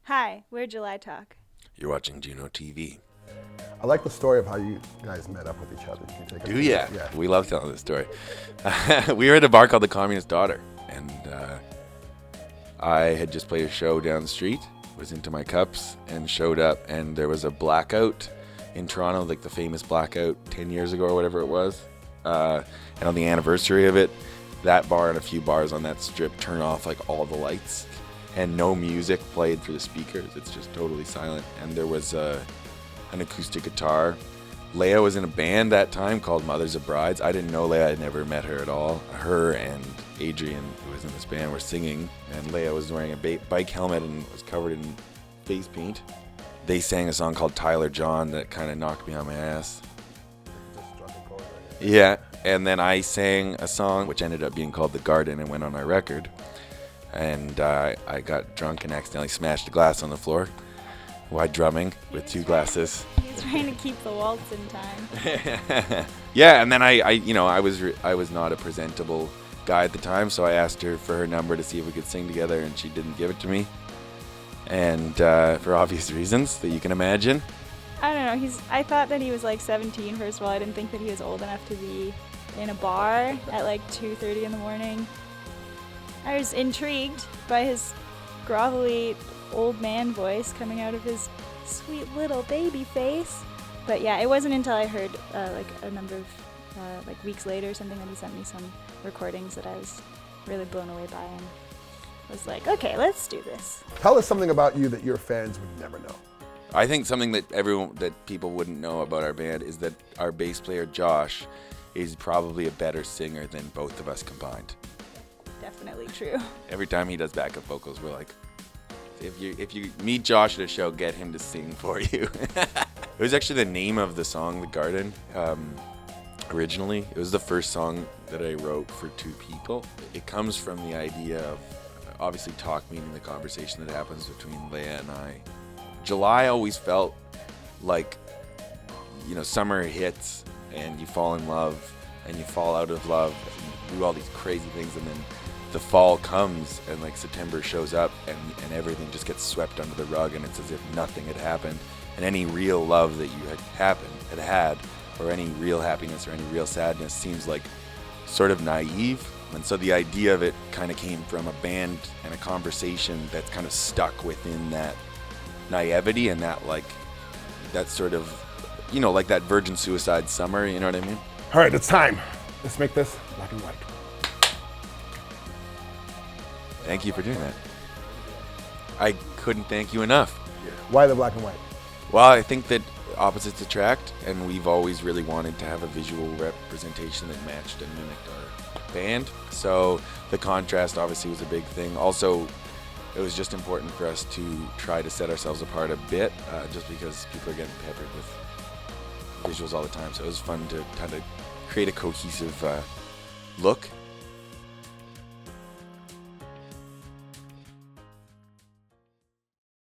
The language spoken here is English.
Hi, we're July Talk. You're watching JUNO TV. I like the story of how you guys met up with each other. Can you take us Do ya? Yeah. We love telling this story. We were at a bar called the Communist Daughter, and I had just played a show down the street, was into my cups, and showed up, and there was a blackout in Toronto, like the famous blackout 10 years ago or whatever it was. And on the anniversary of it, that bar and a few bars on that strip turn off like all the lights, and no music played through the speakers. It's just totally silent. And there was an acoustic guitar. Leah was in a band that time called Mothers of Brides. I didn't know Leah. I had never met her at all. Her and Adrian, who was in this band, were singing, and Leah was wearing a bike helmet and was covered in face paint. They sang a song called Tyler John that kind of knocked me on my ass. Yeah, and then I sang a song which ended up being called The Garden and went on our record. And I got drunk and accidentally smashed a glass on the floor while drumming with two glasses. He's trying to keep the waltz in time. Yeah, and then I was not a presentable guy at the time, so I asked her for her number to see if we could sing together, and she didn't give it to me. And for obvious reasons that you can imagine. I don't know, I thought that he was like 17, first of all. I didn't think that he was old enough to be in a bar at like 2:30 in the morning. I was intrigued by his grovelly old man voice coming out of his sweet little baby face. But yeah, it wasn't until I heard like a number of like weeks later or something that he sent me some recordings that I was really blown away by, and was like, okay, let's do this. Tell us something about you that your fans would never know. I think something that people wouldn't know about our band is that our bass player Josh is probably a better singer than both of us combined. Definitely true. Every time he does backup vocals, we're like, if you meet Josh at a show, get him to sing for you. It was actually the name of the song, The Garden. Originally, it was the first song that I wrote for two people. It comes from the idea of obviously talk meaning the conversation that happens between Leah and I. July always felt like, summer hits and you fall in love and you fall out of love and you do all these crazy things, and then the fall comes and like September shows up and everything just gets swept under the rug, and it's as if nothing had happened, and any real love that you had or any real happiness or any real sadness seems like sort of naive. And so the idea of it kind of came from a band and a conversation that's kind of stuck within that naivety and that sort of, like that virgin suicide summer, you know what I mean? All right, it's time. Let's make this black and white. Thank you for doing that. I couldn't thank you enough. Why the black and white? Well, I think that opposites attract, and we've always really wanted to have a visual representation that matched and mimicked our band. So the contrast obviously was a big thing. Also, it was just important for us to try to set ourselves apart a bit, just because people are getting peppered with visuals all the time. So it was fun to kind of create a cohesive look